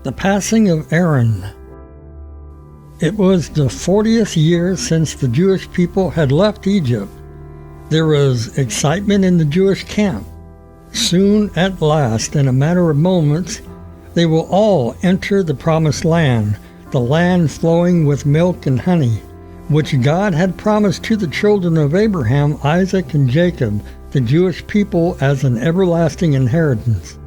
The passing of Aaron. It was the 40th year since the Jewish people had left Egypt. There was excitement in the Jewish camp. Soon, at last, in a matter of moments, they will all enter the promised land, the land flowing with milk and honey, which God had promised to the children of Abraham, Isaac, and Jacob, the Jewish people, as an everlasting inheritance.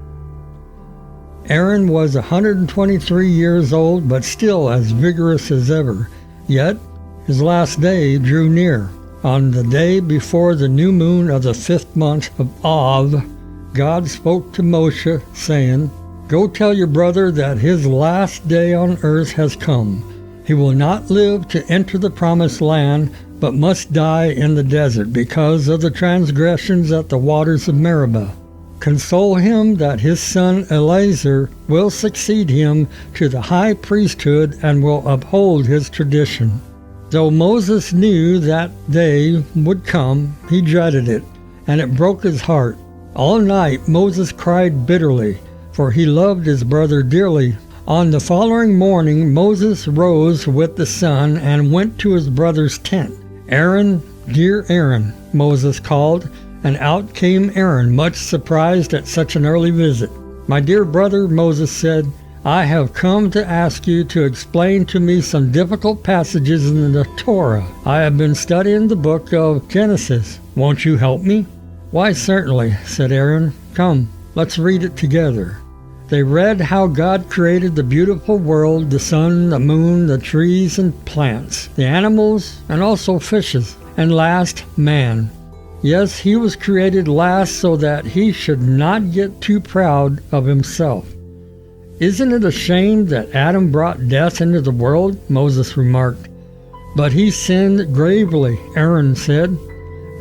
Aaron was 123 years old, but still as vigorous as ever. Yet his last day drew near. On the day before the new moon of the 5th month of Av, God spoke to Moshe, saying, "Go tell your brother that his last day on earth has come. He will not live to enter the promised land, but must die in the desert because of the transgressions at the waters of Meribah. Console him that his son Eleazar will succeed him to the high priesthood and will uphold his tradition." Though Moses knew that day would come, he dreaded it, and it broke his heart. All night Moses cried bitterly, for he loved his brother dearly. On the following morning Moses rose with the sun and went to his brother's tent. "Aaron, dear Aaron," Moses called, and out came Aaron, much surprised at such an early visit. "My dear brother," Moses said, "I have come to ask you to explain to me some difficult passages in the Torah. I have been studying the book of Genesis. Won't you help me?" "Why, certainly," said Aaron. "Come, let's read it together." They read how God created the beautiful world, the sun, the moon, the trees and plants, the animals, and also fishes, and last, man. Yes, he was created last so that he should not get too proud of himself. "Isn't it a shame that Adam brought death into the world?" Moses remarked. "But he sinned gravely," Aaron said.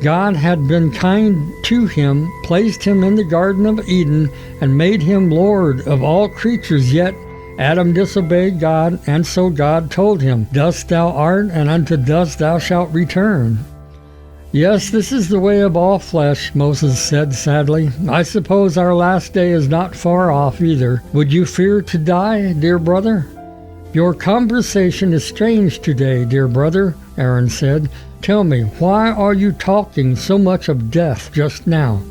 "God had been kind to him, placed him in the Garden of Eden, and made him Lord of all creatures, yet Adam disobeyed God, and so God told him, 'Dust thou art, and unto dust thou shalt return.'" "Yes, this is the way of all flesh," Moses said sadly. "I suppose our last day is not far off either. Would you fear to die, dear brother?" "Your conversation is strange today, dear brother," Aaron said. "Tell me, why are you talking so much of death just now?"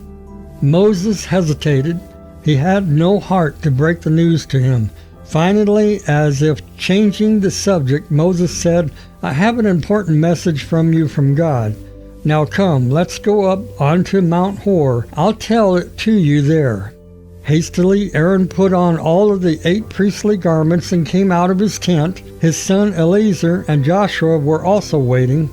Moses hesitated. He had no heart to break the news to him. Finally, as if changing the subject, Moses said, "I have an important message from you from God. Now come, let's go up onto Mount Hor. I'll tell it to you there." Hastily, Aaron put on all of the 8 priestly garments and came out of his tent. His son Eleazar and Joshua were also waiting.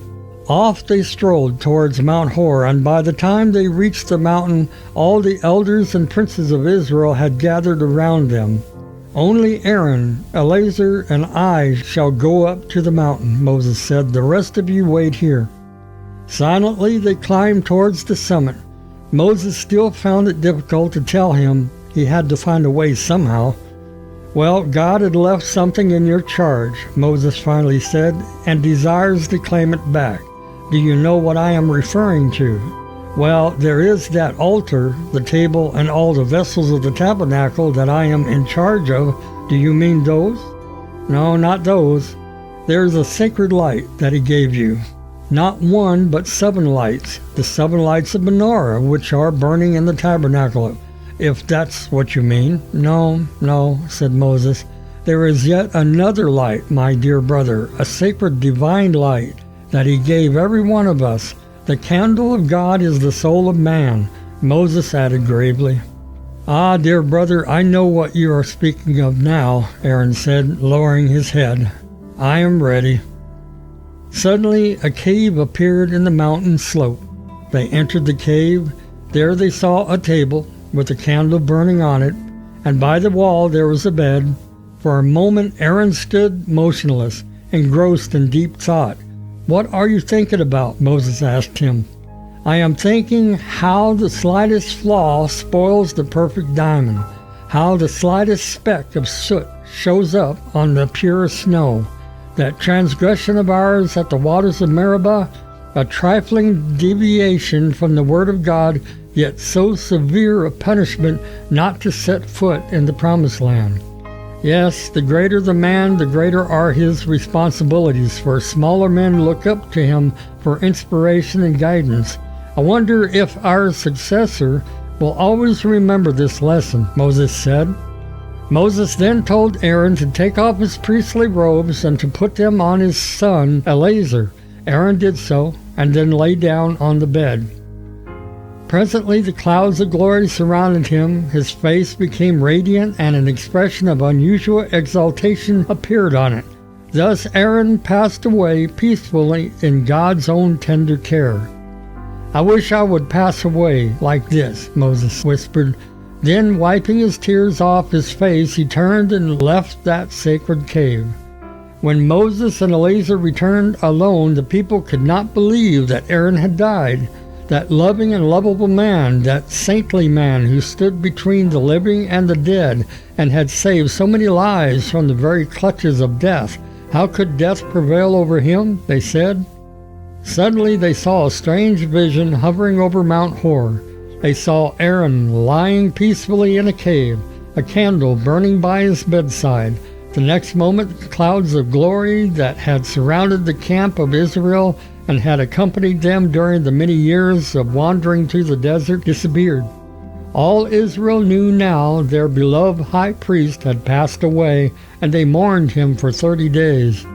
Off they strolled towards Mount Hor, and by the time they reached the mountain, all the elders and princes of Israel had gathered around them. "Only Aaron, Eleazar, and I shall go up to the mountain," Moses said. "The rest of you wait here." Silently they climbed towards the summit. Moses still found it difficult to tell him. He had to find a way somehow. "Well, God had left something in your charge," Moses finally said, "and desires to claim it back. Do you know what I am referring to?" "Well, there is that altar, the table, and all the vessels of the tabernacle that I am in charge of. Do you mean those?" "No, not those. There is a sacred light that he gave you. Not one, but 7 lights, the 7 lights of menorah, which are burning in the tabernacle, if that's what you mean." No, said Moses. "There is yet another light, my dear brother, a sacred divine light that he gave every one of us. The candle of God is the soul of man," Moses added gravely. "Ah, dear brother, I know what you are speaking of now," Aaron said, lowering his head. "I am ready." Suddenly a cave appeared in the mountain slope. They entered the cave. There they saw a table with a candle burning on it, and by the wall there was a bed. For a moment Aaron stood motionless, engrossed in deep thought. "What are you thinking about?" Moses asked him. "I am thinking how the slightest flaw spoils the perfect diamond, how the slightest speck of soot shows up on the purest snow. That transgression of ours at the waters of Meribah, a trifling deviation from the word of God, yet so severe a punishment not to set foot in the promised land. Yes, the greater the man, the greater are his responsibilities, for smaller men look up to him for inspiration and guidance. I wonder if our successor will always remember this lesson, Moses said. Moses then told Aaron to take off his priestly robes and to put them on his son Eleazar. Aaron did so, and then lay down on the bed. Presently the clouds of glory surrounded him, his face became radiant, and an expression of unusual exaltation appeared on it. Thus Aaron passed away peacefully in God's own tender care. "I wish I would pass away like this," Moses whispered. Then, wiping his tears off his face, he turned and left that sacred cave. When Moses and Eleazar returned alone, the people could not believe that Aaron had died. That loving and lovable man, that saintly man who stood between the living and the dead and had saved so many lives from the very clutches of death. How could death prevail over him? They said. Suddenly they saw a strange vision hovering over Mount Hor. They saw Aaron lying peacefully in a cave, a candle burning by his bedside. The next moment, the clouds of glory that had surrounded the camp of Israel and had accompanied them during the many years of wandering through the desert disappeared. All Israel knew now their beloved high priest had passed away, and they mourned him for 30 days.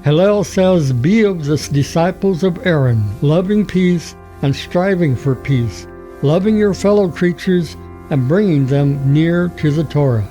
Hillel says, "Be of the disciples of Aaron, loving peace and striving for peace, loving your fellow creatures and bringing them near to the Torah."